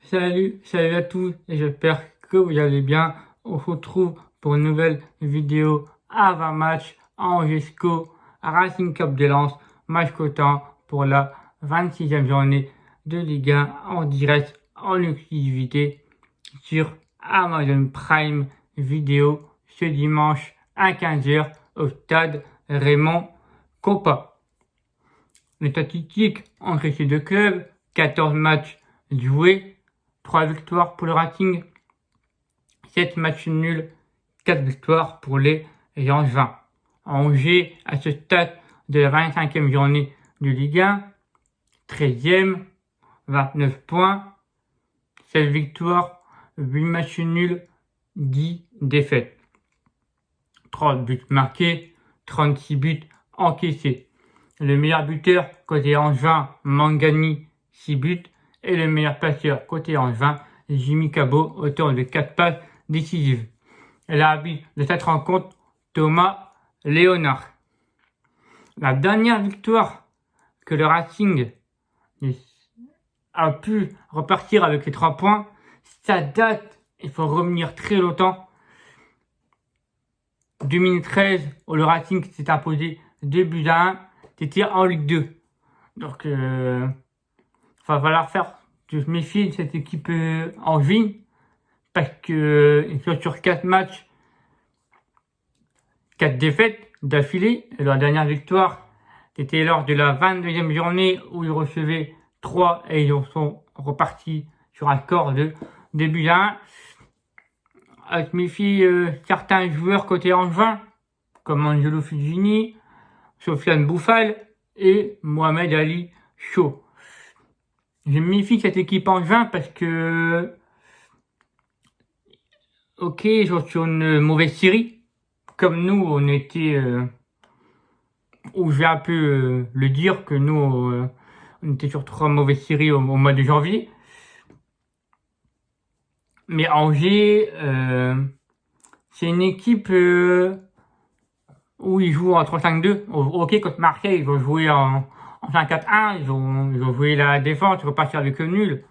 Salut à tous et j'espère que vous allez bien. On se retrouve pour une nouvelle vidéo avant match en jusqu'au Racing Cup de Lens, match cotant pour la 26e journée de Ligue 1 en direct en exclusivité sur Amazon Prime Vidéo ce dimanche à 15h au stade Raymond Kopa. Les statistiques entre ces deux clubs: 14 matchs joués, 3 victoires pour le Racing, 7 matchs nuls, 4 victoires pour les Angevins. Angers, à ce stade de la 25e journée de Ligue 1, 13e, 29 points, 16 victoires, 8 matchs nuls, 10 défaites. 30 buts marqués, 36 buts encaissés. Le meilleur buteur côté Angevin, Mangani, 6 buts. Et le meilleur passeur côté Angevin, Jimmy Cabot, auteur de 4 passes décisives. Et l'arbitre de cette rencontre, Thomas Léonard. La dernière victoire que le Racing a pu repartir avec les 3 points, ça date, il faut revenir très longtemps, 2013, où le Racing s'est imposé 2 buts à 1, c'était en Ligue 2. Donc, va falloir se méfier de cette équipe angevine, parce que ils sont sur 4 matchs, 4 défaites d'affilée. Et leur dernière victoire, c'était lors de la 22e journée où ils recevaient 3 et ils sont repartis sur un score de 2 buts à 1. Se méfier certains joueurs côté angevin, comme Angelo Fugini, Sofiane Bouffal et Mohamed Ali Chaud. Je me méfie de cette équipe angevin parce que, ok, ils sont sur une mauvaise série. Comme nous, on était, ou je vais un peu le dire, que nous, on était sur 3 mauvaises séries au mois de janvier. Mais Angers, c'est une équipe où ils jouent en 3-5-2. Ok, contre Marseille, ils vont jouer en 5-4-1, ils ont joué la défense, ils vont partir avec le nul.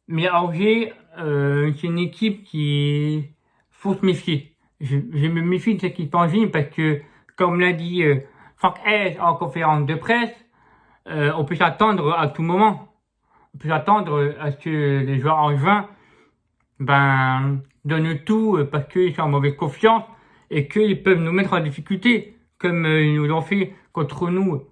Mais Angers, c'est une équipe qui faut se méfier. Je me méfie de cette équipe angevine parce que, comme l'a dit Franck Hez en conférence de presse, on peut s'attendre à tout moment. On peut s'attendre à ce que les joueurs angevins donnent tout parce qu'ils sont en mauvaise confiance et qu'ils peuvent nous mettre en difficulté, comme ils nous l'ont fait contre nous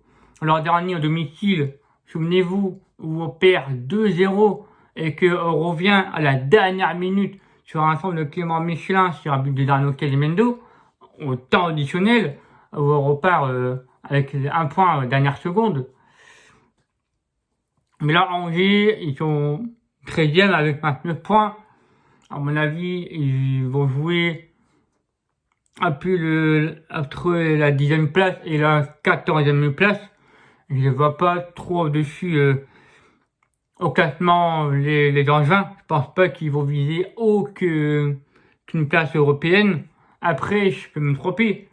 l'an dernier au domicile. Souvenez-vous, où on perd 2-0 et qu'on revient à la dernière minute sur un centre de Clément Michelin sur un but de Darno Calimendo, au temps additionnel, où on repart avec 1 point dernière seconde. Mais là, Angers, ils sont 13e avec 29 points. À mon avis, ils vont jouer un peu entre la 10e place et la 14e place. Je ne vois pas trop au-dessus au classement les Angevins. Je pense pas qu'ils vont viser qu'une place européenne. Après, je peux me tromper.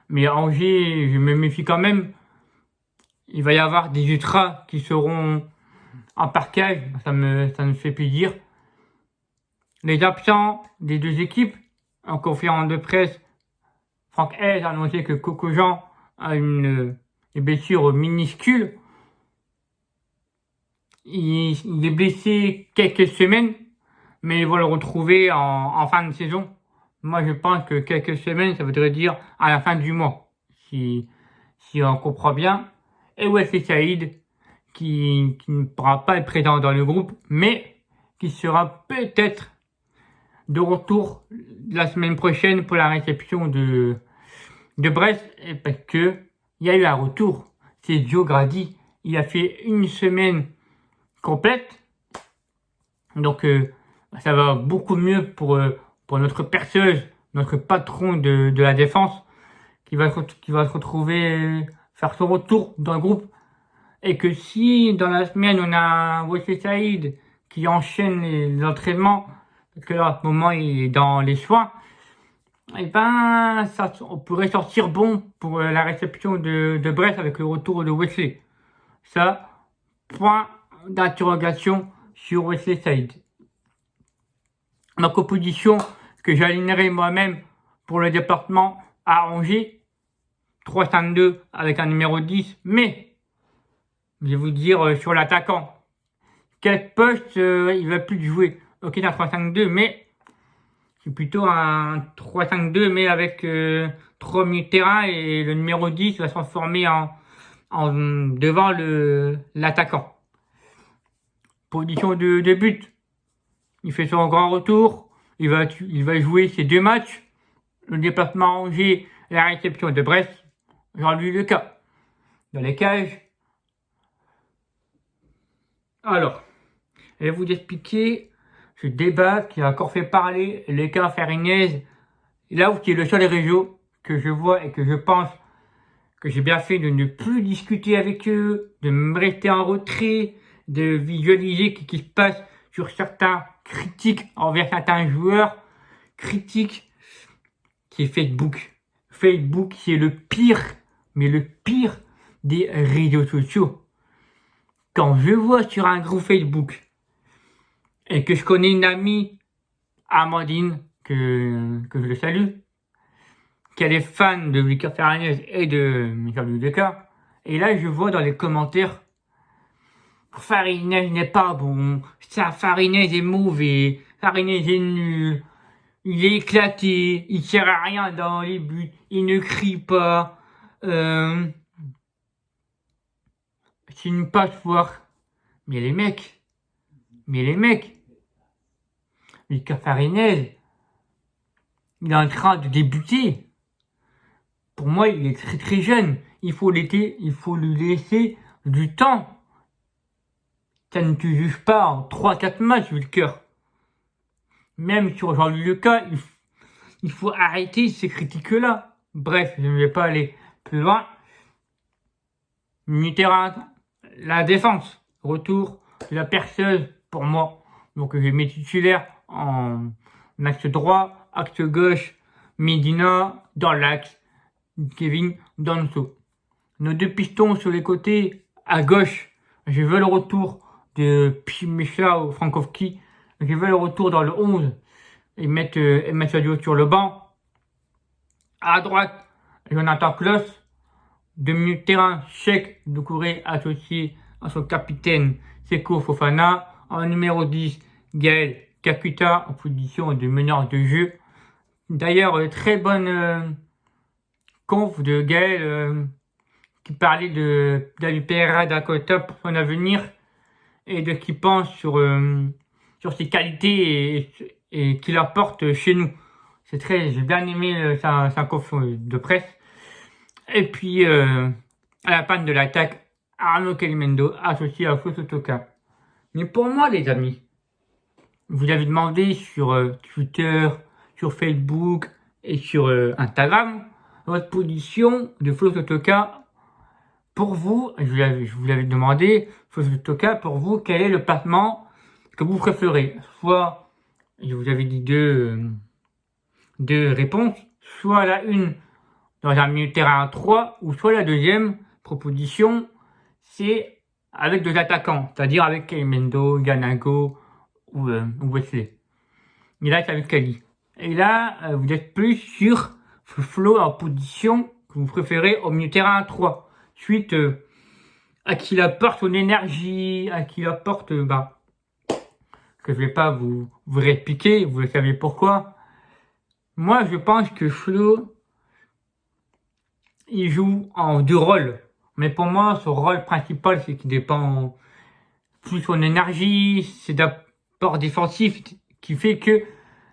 Mais Angers, je me méfie quand même. Il va y avoir des ultras qui seront en parquage. Ça me fait plaisir. Les absents des deux équipes, en conférence de presse, Franck Hez a annoncé que Coco Jean a une blessure minuscule. Il est blessé quelques semaines, mais il va le retrouver en fin de saison. Moi, je pense que quelques semaines, ça voudrait dire à la fin du mois, si on comprend bien. Et Wesley Saïd, qui ne pourra pas être présent dans le groupe, mais qui sera peut-être de retour la semaine prochaine pour la réception de Brest, parce que il y a eu un retour. C'est Joe Grady. Il a fait une semaine complète. Donc, ça va beaucoup mieux pour notre perceuse, notre patron de la défense, qui va se retrouver, faire son retour dans le groupe. Et que si, dans la semaine, on a Wesley Saïd qui enchaîne les entraînements, parce que là, à ce moment, il est dans les soins, et on pourrait sortir bon pour la réception de Brest avec le retour de Wesley. Ça, point d'interrogation sur Wesley Saïd. Ma composition que j'alignerai moi-même pour le département à Angers, 3-5-2 avec un numéro 10, mais je vais vous dire sur l'attaquant. Quel poste il va plus jouer? Ok, c'est un 3-5-2, mais c'est plutôt un 3-5-2, mais avec 3 milieux de terrain et le numéro 10 va se transformer devant l'attaquant. Position de but. Il fait son grand retour. Il va jouer ses 2 matchs. Le déplacement à Angers, la réception de Brest. Jean-Louis Leca. Dans les cages. Alors, je vais vous expliquer ce débat qui a encore fait parler Leca Farinez. Là où c'est le seul réseau que je vois et que je pense que j'ai bien fait de ne plus discuter avec eux, de me rester en retrait, de visualiser ce qui se passe sur certains critiques envers certains joueurs, critiques, qui est Facebook. Facebook, c'est le pire, mais le pire des réseaux sociaux. Quand je vois sur un groupe Facebook et que je connais une amie, Amandine, que je le salue, qu'elle est fan de Lucas Farinez et de Jean-Louis Leca, et là je vois dans les commentaires Farinez n'est pas bon, ça Farinez est mauvais, Farinez est nul, il est éclaté, il sert à rien dans les buts, il ne crie pas, c'est une passoire. Mais les mecs, Lucas Farinez, il est en train de débuter. Pour moi, il est très très jeune. Il faut lui laisser du temps. Ça ne te juge pas en 3-4 matchs, vu le cœur. Même sur Jean-Louis Leca, il faut arrêter ces critiques-là. Bref, je ne vais pas aller plus loin. Mitterrand, la défense. Retour de la perceuse pour moi. Donc j'ai mes titulaires en axe droit, axe gauche, Medina dans l'axe, Kevin Danso. Nos 2 pistons sur les côtés, à gauche, je veux le retour de Pimicha ou Frankowski. Je veux le retour dans le 11 et mettre Sadio sur le banc. À droite, Jonathan Klaus. 2 milieux de terrain, Cheikh Doucouré associé à son capitaine Seko Fofana. En numéro 10, Gaël Kakuta en position de meneur de jeu. D'ailleurs, très bonne conf de Gaël qui parlait d'Ali Pereira Dakota pour son avenir et de ce qu'il pense sur ses qualités et qu'il apporte chez nous. J'ai bien aimé sa conf de presse. Et puis, à la panne de l'attaque, Arnaud Calimendo associé à Flo Toka. Mais pour moi, les amis, vous avez demandé sur Twitter, sur Facebook et sur Instagram votre position de Flo Toka. Pour vous, je vous l'avais demandé, Flo Toka, pour vous, quel est le placement que vous préférez? Soit, je vous avais dit deux réponses, soit la une dans un milieu de terrain à 3, ou soit la deuxième proposition, c'est avec 2 attaquants, c'est-à-dire avec Calimendo, Ganago ou Wesley. Mais là, c'est avec Kali. Et là, vous êtes plus sur Flo en position que vous préférez au milieu de terrain à 3. Suite à qui il apporte son énergie, à qui il apporte, que je vais pas vous réexpliquer, vous le savez pourquoi. Moi, je pense que Flo, il joue en 2 rôles. Mais pour moi, son rôle principal, c'est qu'il dépend plus de son énergie, c'est d'apport défensif qui fait que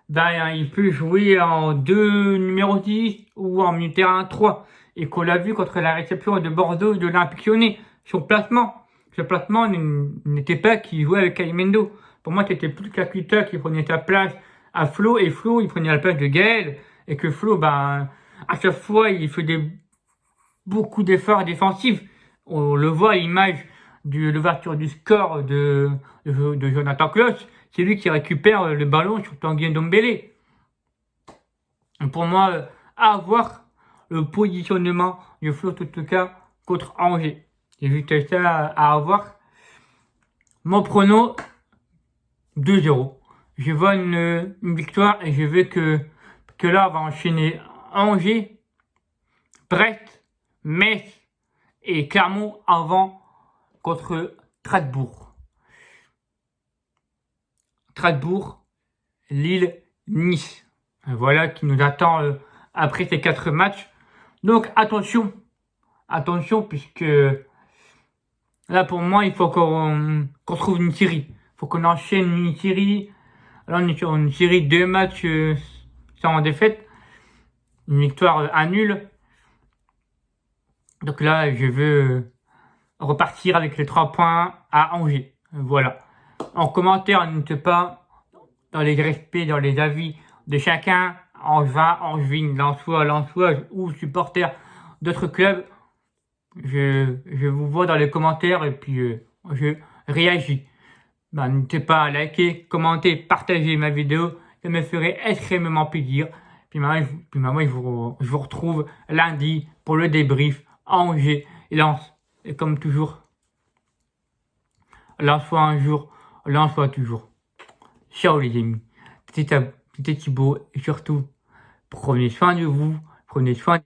il peut jouer en 2 numéro 10 ou en milieu de terrain 3. Et qu'on l'a vu contre la réception de Bordeaux et de l'Olympique Lyonnais. Ce placement n'était pas qu'il jouait avec Calimendo. Pour moi, c'était plus Kakuta qui prenait sa place à Flo, et Flo, il prenait la place de Gaël, et que Flo, à chaque fois, il faisait beaucoup d'efforts défensifs. On le voit à l'image de l'ouverture du score de Jonathan Klaus. C'est lui qui récupère le ballon sur Tanguy Ndombele. Pour moi, avoir le positionnement de Flo Toka contre Angers. C'est juste ça à avoir. Mon prono, 2-0. Je vois une victoire et je veux que là, on va enchaîner Angers, Brest, Metz et Clermont avant contre Strasbourg. Strasbourg, Lille, Nice. Voilà qui nous attend après ces 4 matchs. Donc attention, puisque là pour moi il faut qu'on trouve une série. Il faut qu'on enchaîne une série. Là on est sur une série de 2 matchs sans défaite. Une victoire à nul. Donc là je veux repartir avec les 3 points à Angers. Voilà. En commentaire, n'hésitez pas dans les respects, dans les avis de chacun, Angevin, Angevine, Lensois ou supporters d'autres clubs. Je vous vois dans les commentaires et puis je réagis. N'hésitez pas à liker, commenter, partager ma vidéo. Ça me ferait extrêmement plaisir. Puis maintenant je vous retrouve lundi pour le débrief Angers et Lens. Et comme toujours, Lensois un jour, Lensois toujours. Ciao les amis. C'était Thibaut et surtout, prenez soin de vous, prenez soin